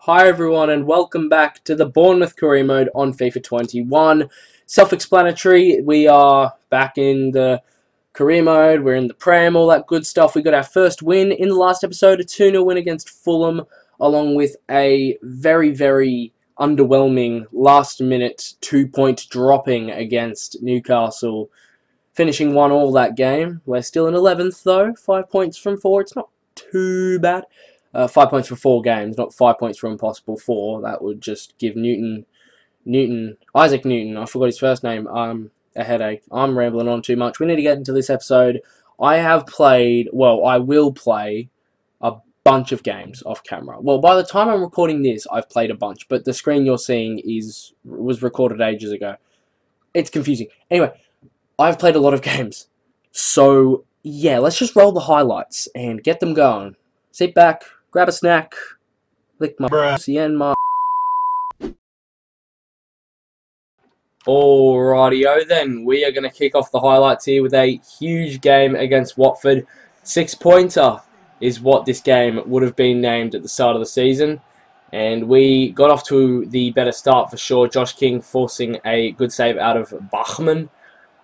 Hi everyone and welcome back to the Bournemouth career mode on FIFA 21. Self-explanatory, we are back in the career mode, we're in the Prem, all that good stuff. We got our first win in the last episode, a 2-0 win against Fulham, along with a very underwhelming last-minute 2-point dropping against Newcastle, finishing 1-1 that game. We're still in 11th though, 5 points from 4, it's not too bad. 5 points for 4 games, not 5 points for impossible 4. That would just give Isaac Newton, I forgot his first name, a headache. I'm rambling on too much. We need to get into this episode. I will play a bunch of games off camera. Well, by the time I'm recording this, I've played a bunch, but the screen you're seeing was recorded ages ago. It's confusing. Anyway, I've played a lot of games. So, yeah, let's just roll the highlights and get them going. Sit back, grab a snack, lick my pussy and my... Alrightio then, we are going to kick off the highlights here with a huge game against Watford. 6-pointer is what this game would have been named at the start of the season. And we got off to the better start for sure. Josh King forcing a good save out of Bachmann.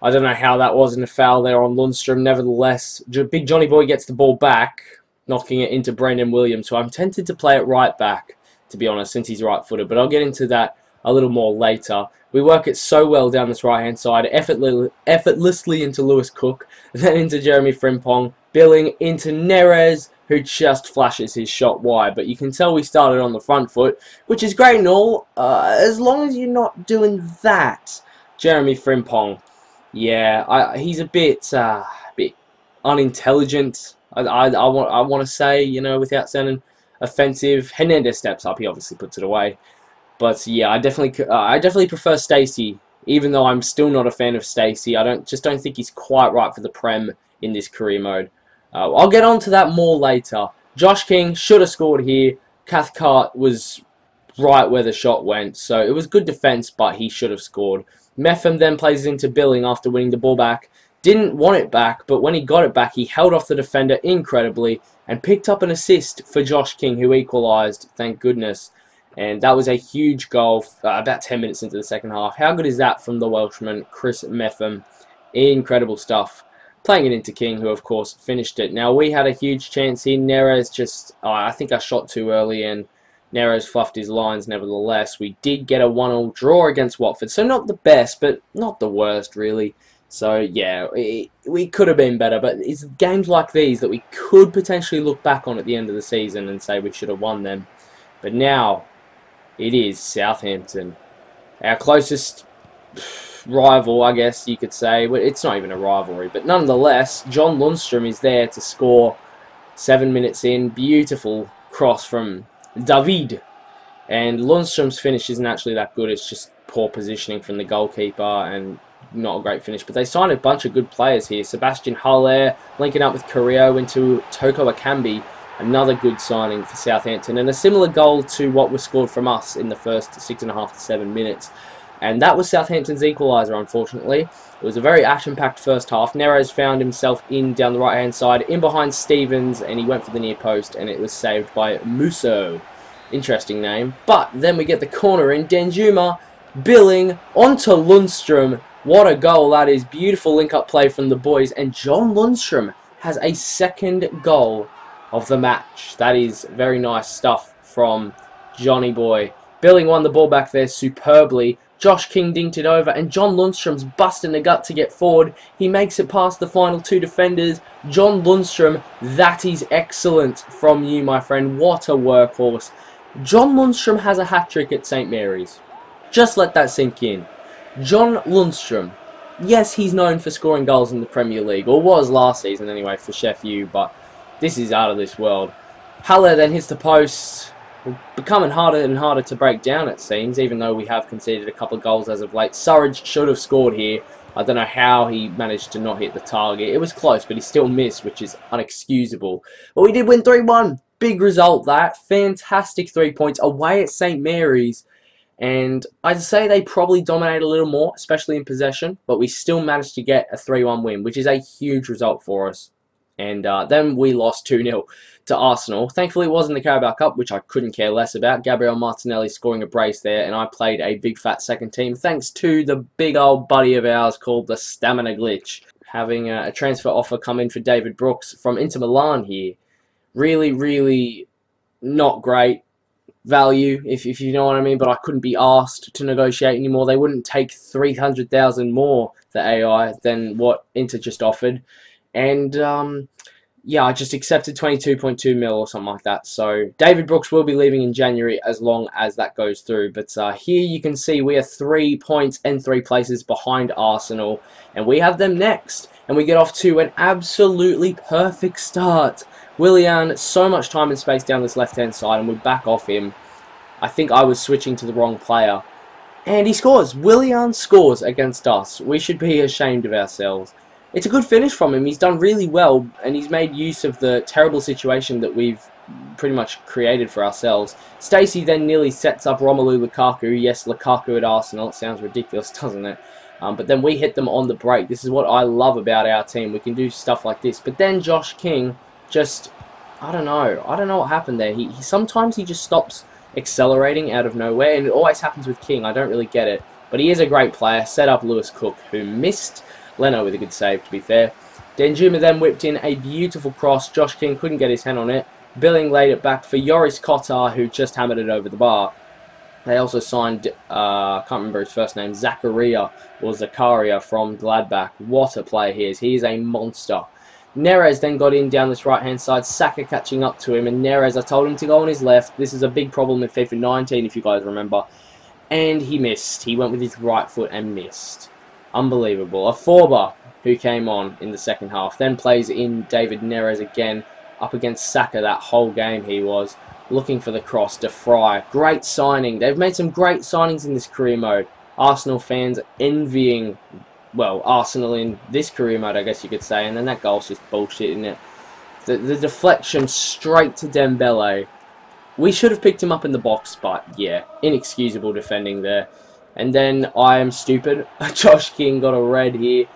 I don't know how that wasn't a foul there on Lundstrom. Nevertheless, Big Johnny Boy gets the ball back, knocking it into Brendan Williams, so I'm tempted to play it right back, to be honest, since he's right-footed, but I'll get into that a little more later. We work it so well down this right-hand side, effortlessly into Lewis Cook, then into Jeremy Frimpong, Billing into Neres, who just flashes his shot wide, but you can tell we started on the front foot, which is great and all, as long as you're not doing that. Jeremy Frimpong, yeah, he's a bit unintelligent. I want to say, you know, without sounding offensive. Hernandez steps up. He obviously puts it away. But yeah, I definitely prefer Stacey, even though I'm still not a fan of Stacey. I don't think he's quite right for the Prem in this career mode. I'll get on to that more later. Josh King should have scored here. Cathcart was right where the shot went, so it was good defense, but he should have scored. Meffam then plays into Billing after winning the ball back. Didn't want it back, but when he got it back, he held off the defender incredibly and picked up an assist for Josh King, who equalised, thank goodness. And that was a huge goal about 10 minutes into the second half. How good is that from the Welshman, Chris Meffam? Incredible stuff. Playing it into King, who of course finished it. Now, we had a huge chance here. Neres just, I think I shot too early and Neres fluffed his lines nevertheless. We did get a 1-1 draw against Watford, so not the best, but not the worst, really. So, yeah, we could have been better, but it's games like these that we could potentially look back on at the end of the season and say we should have won them. But now, it is Southampton. Our closest rival, I guess you could say. Well, it's not even a rivalry, but nonetheless, John Lundstrom is there to score 7 minutes in. Beautiful cross from David. And Lundstrom's finish isn't actually that good. It's just poor positioning from the goalkeeper and not a great finish, but they signed a bunch of good players here. Sebastian Haller linking up with Carrillo into Toko Akambi, another good signing for Southampton, and a similar goal to what was scored from us in the first 6.5 to 7 minutes. And that was Southampton's equaliser, unfortunately. It was a very action-packed first half. Neres found himself down the right-hand side, in behind Stevens, and he went for the near post, and it was saved by Musso. Interesting name. But then we get the corner in. Danjuma, Billing, onto Lundstrom. What a goal that is. Beautiful link-up play from the boys. And John Lundstrom has a second goal of the match. That is very nice stuff from Johnny Boy. Billing won the ball back there superbly. Josh King dinked it over. And John Lundstrom's busting the gut to get forward. He makes it past the final 2 defenders. John Lundstrom, that is excellent from you, my friend. What a workhorse. John Lundstrom has a hat-trick at St. Mary's. Just let that sink in. John Lundstrom, yes, he's known for scoring goals in the Premier League, or was last season anyway for Sheffield, but this is out of this world. Haller then hits the post, becoming harder and harder to break down, it seems, even though we have conceded a couple of goals as of late. Surridge should have scored here. I don't know how he managed to not hit the target. It was close, but he still missed, which is unexcusable. But we did win 3-1. Big result, that. Fantastic 3 points away at St. Mary's. And I'd say they probably dominate a little more, especially in possession, but we still managed to get a 3-1 win, which is a huge result for us. And then we lost 2-0 to Arsenal. Thankfully, it wasn't the Carabao Cup, which I couldn't care less about. Gabriel Martinelli scoring a brace there, and I played a big fat second team thanks to the big old buddy of ours called the Stamina Glitch. Having a transfer offer come in for David Brooks from Inter Milan here. Really, really not great value, if you know what I mean, but I couldn't be asked to negotiate anymore. They wouldn't take 300,000 more, the AI, than what Inter just offered. And yeah, I just accepted 22.2 mil or something like that. So David Brooks will be leaving in January as long as that goes through. But here you can see we are 3 points and 3 places behind Arsenal, and we have them next. And we get off to an absolutely perfect start. Willian, so much time and space down this left-hand side, and we back off him. I think I was switching to the wrong player. And he scores. Willian scores against us. We should be ashamed of ourselves. It's a good finish from him. He's done really well, and he's made use of the terrible situation that we've pretty much created for ourselves. Stacey then nearly sets up Romelu Lukaku. Yes, Lukaku at Arsenal. It sounds ridiculous, doesn't it? But then we hit them on the break. This is what I love about our team. We can do stuff like this. But then Josh King just, I don't know what happened there. Sometimes he just stops accelerating out of nowhere, and it always happens with King. I don't really get it. But he is a great player. Set up Lewis Cook, who missed. Leno with a good save, to be fair. Danjuma then whipped in a beautiful cross. Josh King couldn't get his hand on it. Billing laid it back for Joris Kotar, who just hammered it over the bar. They also signed, I can't remember his first name, Zakaria from Gladbach. What a player he is. He is a monster. Neres then got in down this right-hand side. Saka catching up to him. And Neres, I told him to go on his left. This is a big problem in FIFA 19, if you guys remember. And he missed. He went with his right foot and missed. Unbelievable. A Forba, who came on in the second half, then plays in David Neres again, up against Saka that whole game he was, looking for the cross to Fry. Great signing. They've made some great signings in this career mode. Arsenal fans envying, well, Arsenal in this career mode, I guess you could say, and then that goal's just bullshit, isn't it? The deflection straight to Dembele. We should have picked him up in the box, but yeah, inexcusable defending there. And then I am stupid. Josh King got a red here.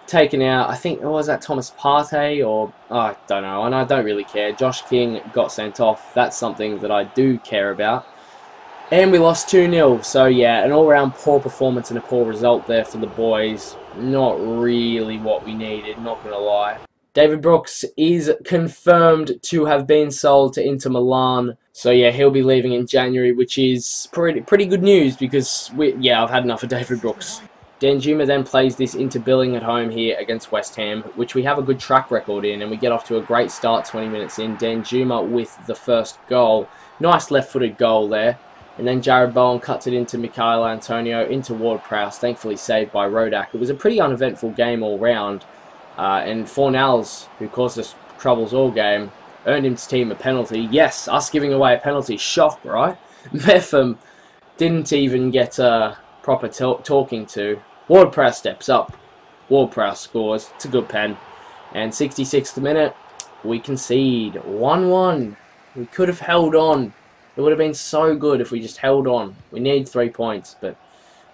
Taken out, I think, was that Thomas Partey? Or, I don't know, and I don't really care. Josh King got sent off. That's something that I do care about. And we lost 2-0. So, yeah, an all-round poor performance and a poor result there for the boys. Not really what we needed, not going to lie. David Brooks is confirmed to have been sold to Inter Milan. So yeah, he'll be leaving in January, which is pretty good news because, I've had enough of David Brooks. Danjuma then plays this into Billing at home here against West Ham, which we have a good track record in, and we get off to a great start 20 minutes in. Danjuma with the first goal. Nice left-footed goal there. And then Jared Bowen cuts it into Michael Antonio, into Ward-Prowse, thankfully saved by Rodak. It was a pretty uneventful game all round. And Fornals, who caused us troubles all game, earned his team a penalty. Yes, us giving away a penalty. Shock, right? Metham didn't even get proper talking to. Ward-Prowse steps up. Ward-Prowse scores. It's a good pen. And 66th minute, we concede. 1-1. We could have held on. It would have been so good if we just held on. We need 3 points, but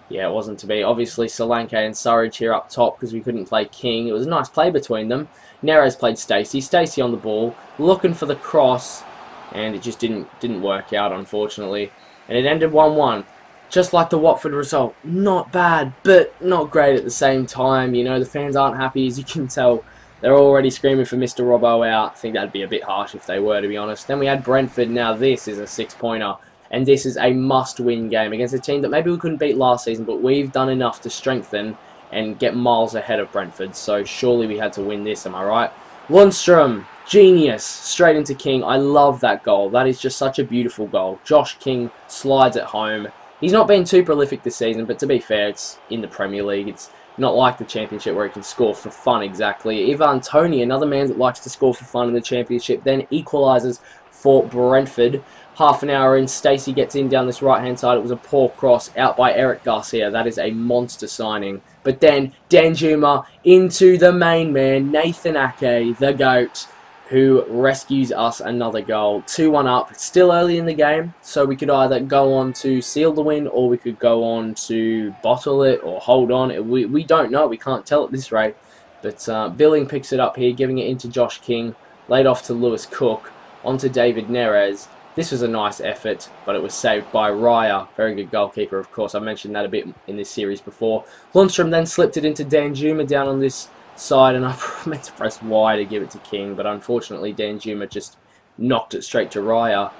yeah, it wasn't to be. Obviously, Solanke and Surridge here up top because we couldn't play King. It was a nice play between them. Neres played Stacey. Stacey on the ball, looking for the cross, and it just didn't work out, unfortunately. And it ended 1-1, just like the Watford result. Not bad, but not great at the same time. You know, the fans aren't happy, as you can tell. They're already screaming for Mr. Robbo out. I think that'd be a bit harsh if they were, to be honest. Then we had Brentford. Now this is a 6-pointer. And this is a must-win game against a team that maybe we couldn't beat last season, but we've done enough to strengthen and get miles ahead of Brentford. So surely we had to win this, am I right? Lundstrom, genius, straight into King. I love that goal. That is just such a beautiful goal. Josh King slides at home. He's not been too prolific this season, but to be fair, it's in the Premier League. It's not like the Championship where he can score for fun exactly. Ivan Toney, another man that likes to score for fun in the Championship, then equalises for Brentford. Half an hour in, Stacey gets in down this right-hand side. It was a poor cross out by Eric Garcia. That is a monster signing. But then Danjuma into the main man, Nathan Ake, the GOAT, who rescues us another goal. 2-1 up. It's still early in the game, so we could either go on to seal the win or we could go on to bottle it or hold on. We don't know. We can't tell at this rate. But Billing picks it up here, giving it into Josh King, laid off to Lewis Cook, onto David Neres. This was a nice effort, but it was saved by Raya. Very good goalkeeper, of course. I mentioned that a bit in this series before. Lundstrom then slipped it into Danjuma down on this side, and I meant to press Y to give it to King, but unfortunately Danjuma just knocked it straight to Raya.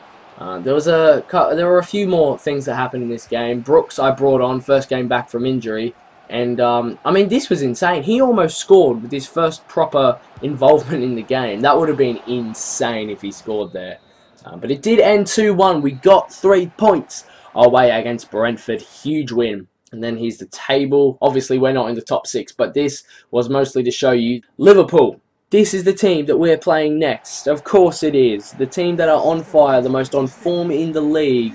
There were a few more things that happened in this game. Brooks I brought on, first game back from injury. And, I mean, this was insane. He almost scored with his first proper involvement in the game. That would have been insane if he scored there. But it did end 2-1. We got 3 points away against Brentford. Huge win. And then here's the table. Obviously, we're not in the top 6, but this was mostly to show you Liverpool. This is the team that we're playing next. Of course it is. The team that are on fire, the most on form in the league.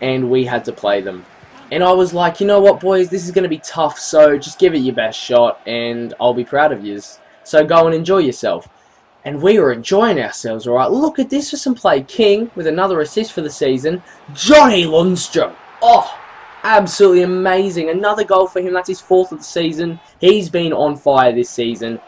And we had to play them. And I was like, you know what, boys, this is going to be tough, so just give it your best shot, and I'll be proud of you. So go and enjoy yourself. And we were enjoying ourselves, alright. Look at this for some play. King, with another assist for the season. Johnny Lundstrom. Oh, absolutely amazing. Another goal for him. That's his 4th of the season. He's been on fire this season,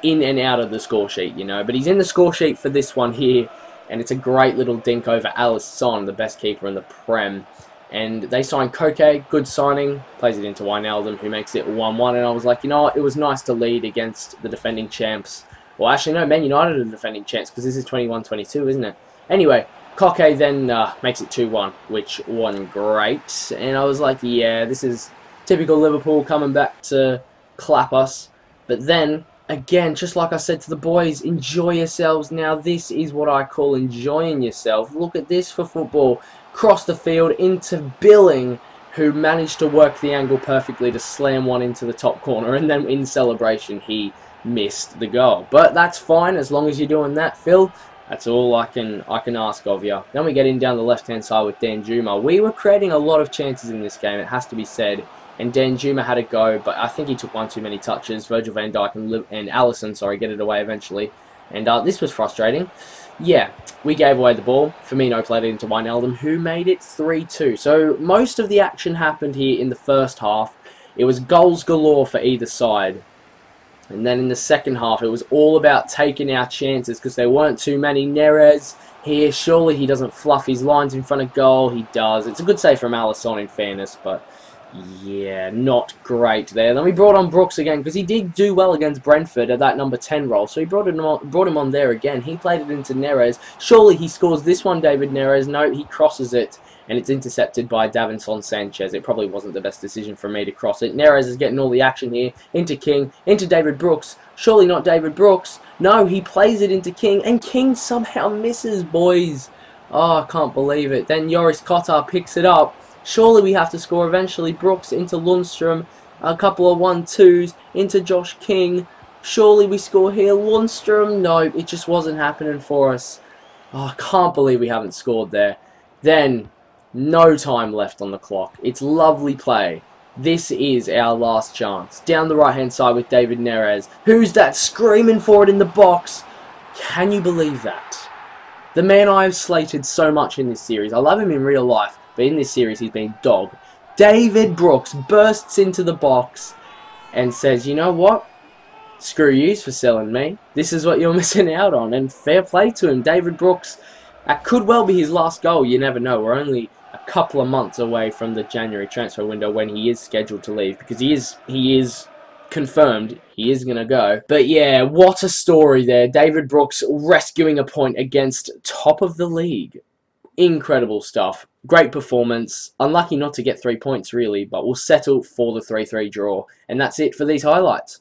in and out of the score sheet, you know. But he's in the score sheet for this one here, and it's a great little dink over Alisson, the best keeper in the Prem. And they signed Koke, good signing, plays it into Wijnaldum, who makes it 1-1. And I was like, you know what, it was nice to lead against the defending champs. Well, actually, no, Man United are the defending champs, because this is 21-22, isn't it? Anyway, Koke then makes it 2-1, which wasn't great. And I was like, yeah, this is typical Liverpool coming back to clap us. But then, again, just like I said to the boys, enjoy yourselves. Now, this is what I call enjoying yourself. Look at this for football. Cross the field into Billing, who managed to work the angle perfectly to slam one into the top corner, and then in celebration he missed the goal. But that's fine, as long as you're doing that, Phil. That's all I can ask of you. Then we get in down the left-hand side with Danjuma. We were creating a lot of chances in this game, it has to be said, and Danjuma had a go, but I think he took one too many touches. Virgil van Dijk and Alisson, sorry, get it away eventually. And this was frustrating. Yeah, we gave away the ball. Firmino played it into Wijnaldum, who made it 3-2. So most of the action happened here in the first half. It was goals galore for either side. And then in the second half, it was all about taking our chances because there weren't too many. Neres here, surely he doesn't fluff his lines in front of goal. He does. It's a good save from Alisson in fairness, but yeah, not great there. Then we brought on Brooks again because he did do well against Brentford at that number 10 role. So he brought him on there again. He played it into Neres. Surely he scores this one, David Neres. No, he crosses it, and it's intercepted by Davinson Sanchez. It probably wasn't the best decision for me to cross it. Neres is getting all the action here. Into King, into David Brooks. Surely not David Brooks. No, he plays it into King, and King somehow misses, boys. Oh, I can't believe it. Then Joris Kotar picks it up. Surely we have to score eventually. Brooks into Lundstrom. A couple of 1-2s into Josh King. Surely we score here. Lundstrom. No, it just wasn't happening for us. Oh, I can't believe we haven't scored there. Then, no time left on the clock. It's lovely play. This is our last chance. Down the right-hand side with David Neres. Who's that screaming for it in the box? Can you believe that? The man I've slated so much in this series. I love him in real life. But in this series, he's been dog. David Brooks bursts into the box and says, you know what? Screw yous for selling me. This is what you're missing out on. And fair play to him. David Brooks, that could well be his last goal. You never know. We're only a couple of months away from the January transfer window when he is scheduled to leave. Because he is confirmed he is going to go. But yeah, what a story there. David Brooks rescuing a point against top of the league. Incredible stuff. Great performance. Unlucky not to get 3 points, really, but we'll settle for the 3-3 draw. And that's it for these highlights.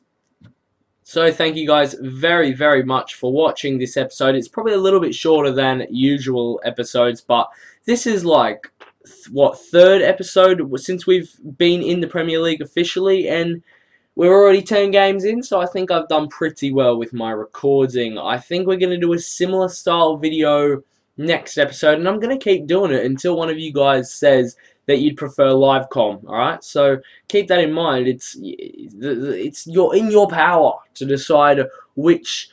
So thank you guys very, very much for watching this episode. It's probably a little bit shorter than usual episodes, but this is like, what, third episode since we've been in the Premier League officially, and we're already 10 games in, so I think I've done pretty well with my recording. I think we're going to do a similar style video next episode, and I'm going to keep doing it until one of you guys says that you'd prefer live com. Alright, so keep that in mind. It's in your power to decide which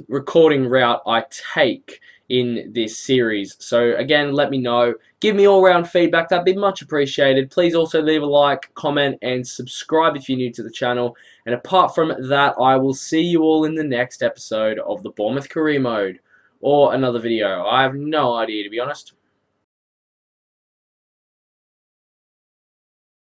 recording route I take in this series. So again, let me know. Give me all-round feedback. That'd be much appreciated. Please also leave a like, comment, and subscribe if you're new to the channel. And apart from that, I will see you all in the next episode of the Bournemouth Career Mode. Or another video. I have no idea, to be honest.